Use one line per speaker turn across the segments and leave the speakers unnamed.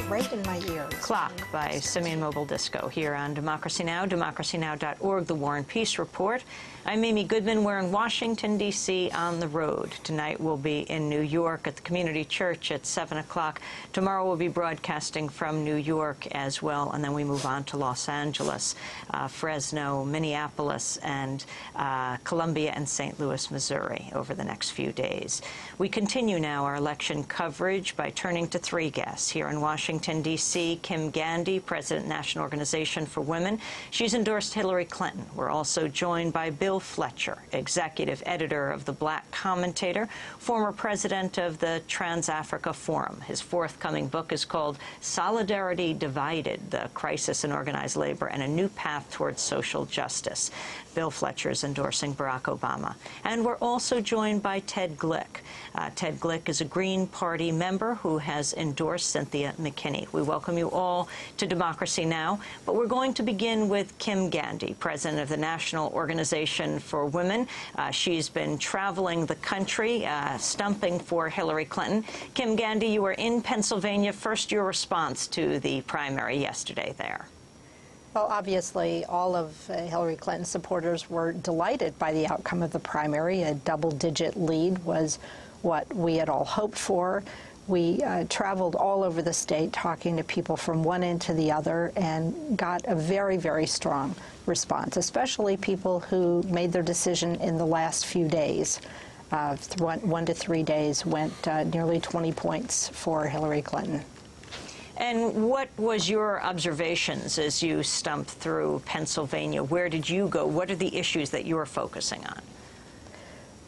right in my ears.
Clock by Simeon Mobile Disco here on Democracy Now!, democracynow.org, The War and Peace Report. I'm Amy Goodman. We're in Washington, D.C. on the road. Tonight we'll be in New York at the Community Church at 7 o'clock. Tomorrow we'll be broadcasting from New York as well, and then we move on to Los Angeles, Fresno, Minneapolis, and Columbia and St. Louis, Missouri over the next few days. We continue now our election coverage by turning to three guests. Here in Washington, D.C., Kim Gandy, President, National Organization for Women. She's endorsed Hillary Clinton. We're also joined by Bill Fletcher, executive editor of the Black Commentator, former president of the Trans-Africa Forum. His forthcoming book is called Solidarity Divided, The Crisis in Organized Labor and a New Path Towards Social Justice. Bill Fletcher is endorsing Barack Obama. And we're also joined by Ted Glick. Ted Glick is a Green Party member who has endorsed Cynthia McKinney. We welcome you all to Democracy Now!, but we're going to begin with Kim Gandy, president of the National Organization for Women. She's been traveling the country, stumping for Hillary Clinton. Kim Gandy, you were in Pennsylvania. First, your response to the primary yesterday there.
Well, obviously, all of Hillary Clinton's supporters were delighted by the outcome of the primary. A double-digit lead was what we had all hoped for. We traveled all over the state talking to people from one end to the other and got a very, very strong response, especially people who made their decision in the last few days. 1 to 3 days went nearly 20 points for Hillary Clinton.
And what was your observations as you stumped through Pennsylvania? Where did you go? What are the issues that you were focusing on?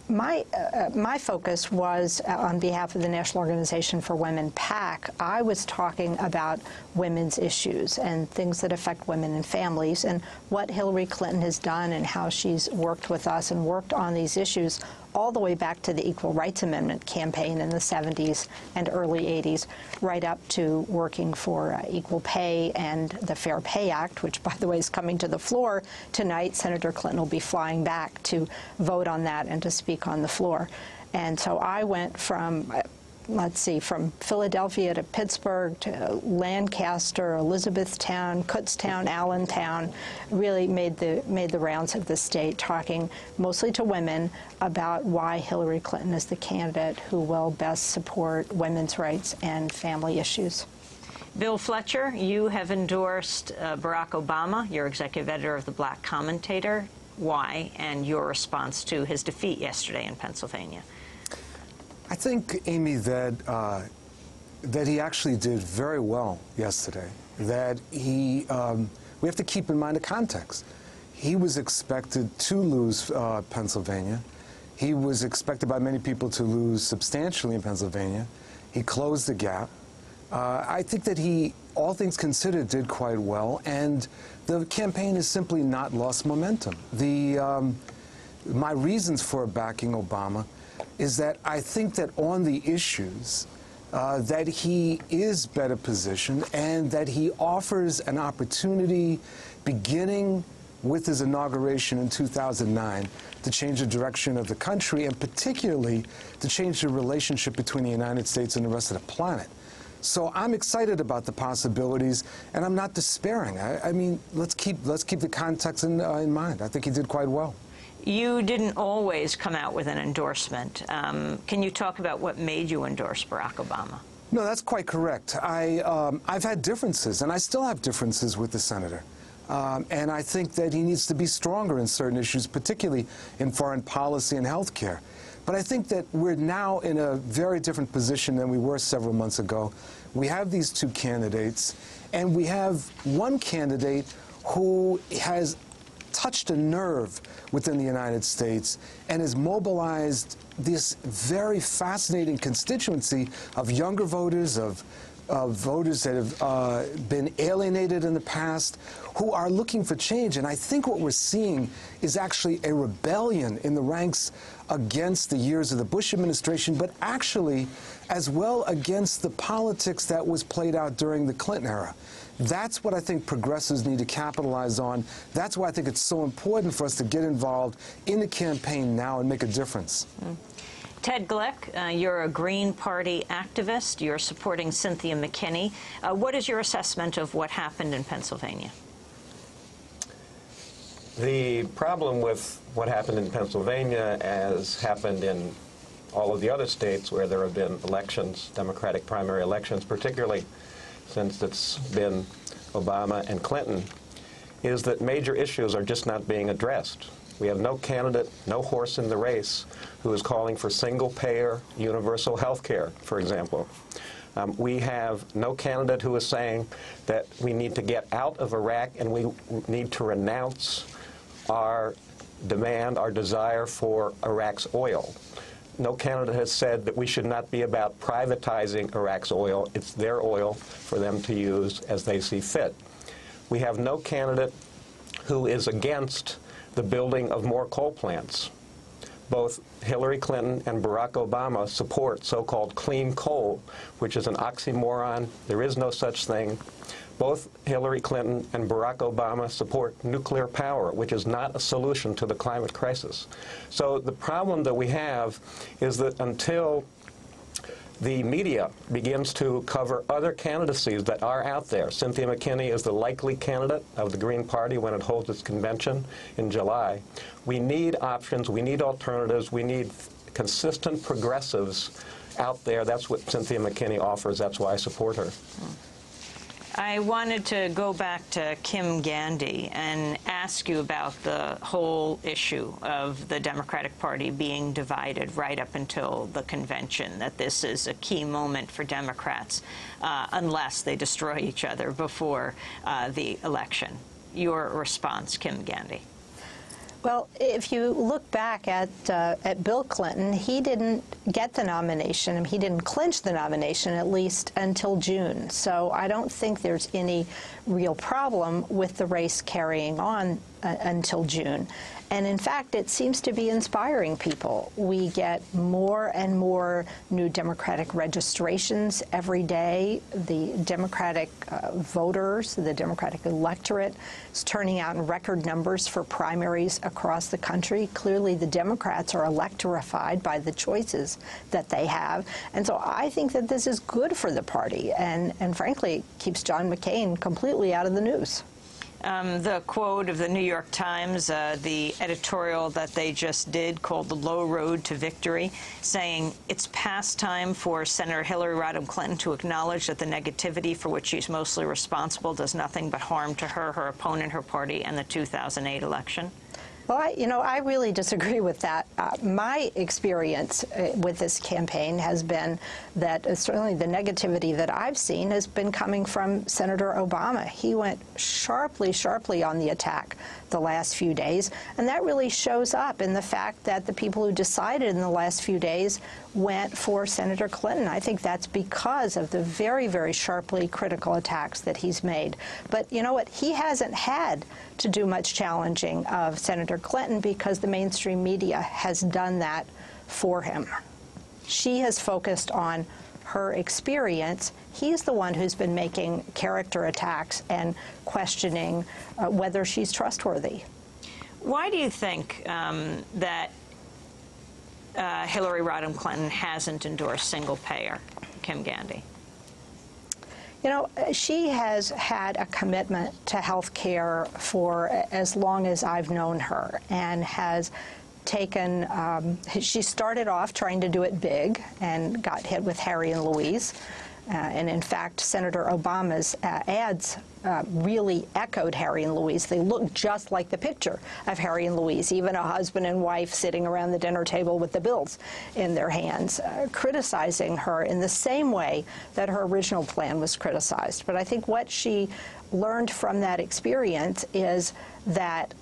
My focus was on behalf of the National Organization for Women, PAC. I was talking about women's issues and things that affect women and families and what Hillary Clinton has done and how she's worked with us and worked on these issues all the way back to the Equal Rights Amendment campaign in the 70s and early 80s, right up to working for equal pay and the Fair Pay Act, which, by the way, is coming to the floor tonight. Senator Clinton will be flying back to vote on that and to speak on the floor. And so I went from from Philadelphia to Pittsburgh to Lancaster, Elizabethtown, Kutztown, Allentown, really made the rounds of the state, talking mostly to women about why Hillary Clinton is the candidate who will best support women's rights and family issues. Bill Fletcher, you have endorsed Barack Obama. You're executive editor of the Black Commentator. Why? And your response to his defeat yesterday in Pennsylvania.
I think, Amy, that he actually did very well yesterday. That we have to keep in mind the context. He was expected to lose Pennsylvania. He was expected by many people to lose substantially in Pennsylvania. He closed the gap. I think that he, all things considered, did quite well, and the campaign has simply not lost momentum. My reasons for backing Obama is that I think that on the issues that he is better positioned and that he offers an opportunity beginning with his inauguration in 2009 to change the direction of the country and particularly to change the relationship between the United States and the rest of the planet. So I'm excited about the possibilities, and I'm not despairing. I mean, let's keep the context in mind. I think he did quite well.
You didn't always come out with an endorsement. Can you talk about what made you endorse Barack Obama?
No, that's quite correct. I've had differences, and I still have differences with the senator. And I think that he needs to be stronger in certain issues, particularly in foreign policy and health care. But I think that we're now in a very different position than we were several months ago. We have these two candidates, and we have one candidate who has touched a nerve within the United States and has mobilized this very fascinating constituency of younger voters, of voters that have been alienated in the past, who are looking for change. And I think what we're seeing is actually a rebellion in the ranks against the years of the Bush administration, but actually as well against the politics that was played out during the Clinton era. That's what I think progressives need to capitalize on. That's why I think it's so important for us to get involved in the campaign now and make a difference.
Ted Glick, you're a Green Party activist. You're supporting Cynthia McKinney. What is your assessment of what happened in Pennsylvania?
The problem with what happened in Pennsylvania, as happened in all of the other states where there have been elections, Democratic primary elections, particularly since it's been Obama and Clinton, is that major issues are just not being addressed. We have no candidate, no horse in the race who is calling for single-payer universal health care, for example. We have no candidate who is saying that we need to get out of Iraq and we need to renounce our demand, our desire for Iraq's oil. No candidate has said that we should not be about privatizing Iraq's oil. It's their oil for them to use as they see fit. We have no candidate who is against the building of more coal plants. Both Hillary Clinton and Barack Obama support so-called clean coal, which is an oxymoron. There is no such thing. Both Hillary Clinton and Barack Obama support nuclear power, which is not a solution to the climate crisis. So the problem that we have is that until the media begins to cover other candidacies that are out there, Cynthia McKinney is the likely candidate of the Green Party when it holds its convention in July. We need options, we need alternatives, we need consistent progressives out there. That's what Cynthia McKinney offers. That's why I support her.
I wanted to go back to Kim Gandy and ask you about the whole issue of the Democratic Party being divided right up until the convention, that this is a key moment for Democrats unless they destroy each other before the election. Your response, Kim Gandy.
Well, if you look back at Bill Clinton, he didn't get the nomination. He didn't clinch the nomination, at least, until June. So I don't think there's any real problem with the race carrying on until June. And in fact, it seems to be inspiring people. We get more and more new Democratic registrations every day. The Democratic voters, the Democratic electorate is turning out in record numbers for primaries across the country. Clearly, the Democrats are electrified by the choices that they have. And so I think that this is good for the party and frankly, keeps John McCain completely out of the news.
The quote of the New York Times, the editorial that they just did called The Low Road to Victory, saying it's past time for Senator Hillary Rodham Clinton to acknowledge that the negativity for which she's mostly responsible does nothing but harm to her, her opponent, her party, and the 2008 election.
Well, I really disagree with that. My experience with this campaign has been that certainly the negativity that I've seen has been coming from Senator Obama. He went sharply on the attack the last few days, and that really shows up in the fact that the people who decided in the last few days went for Senator Clinton. I think that's because of the very, very sharply critical attacks that he's made. But you know what? He hasn't had to do much challenging of Senator Clinton because the mainstream media has done that for him. She has focused on her experience. He's the one who's been making character attacks and questioning whether she's trustworthy.
Why do you think that Hillary Rodham Clinton hasn't endorsed single payer, Kim Gandy?
You know, she has had a commitment to health care for as long as I've known her and has taken, she started off trying to do it big and got hit with Harry and Louise. And in fact, Senator Obama's ads really echoed Harry and Louise. They look just like the picture of Harry and Louise, even a husband and wife sitting around the dinner table with the bills in their hands, criticizing her in the same way that her original plan was criticized. But I think what she learned from that experience is that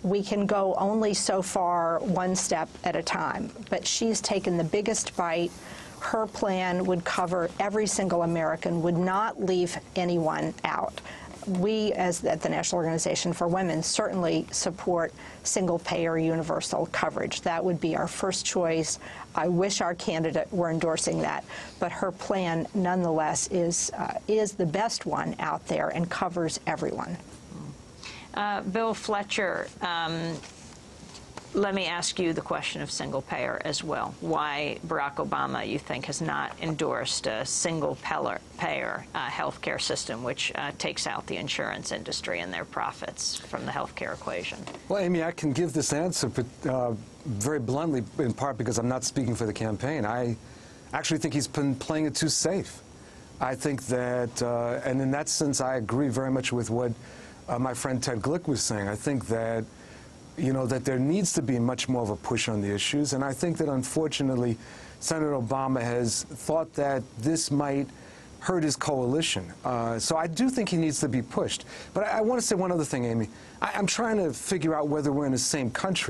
we can go only so far, one step at a time. But she's taken the biggest bite. Her plan would cover every single American, would not leave anyone out. We, as at the National Organization for Women, certainly support single-payer universal coverage. That would be our first choice. I wish our candidate were endorsing that, but her plan, nonetheless, is the best one out there and covers everyone.
Bill Fletcher, Let me ask you the question of single payer as well. Why Barack Obama, you think, has not endorsed a single payer health care system which takes out the insurance industry and their profits from the health care equation?
Well, Amy, I can give this answer, but very bluntly, in part because I'm not speaking for the campaign. I actually think he's been playing it too safe. I think that, and in that sense, I agree very much with what my friend Ted Glick was saying. I think that, you know, that there needs to be much more of a push on the issues, and I think that, unfortunately, Senator Obama has thought that this might hurt his coalition. So I do think he needs to be pushed. But I want to say one other thing, Amy. I'm trying to figure out whether we're in the same country.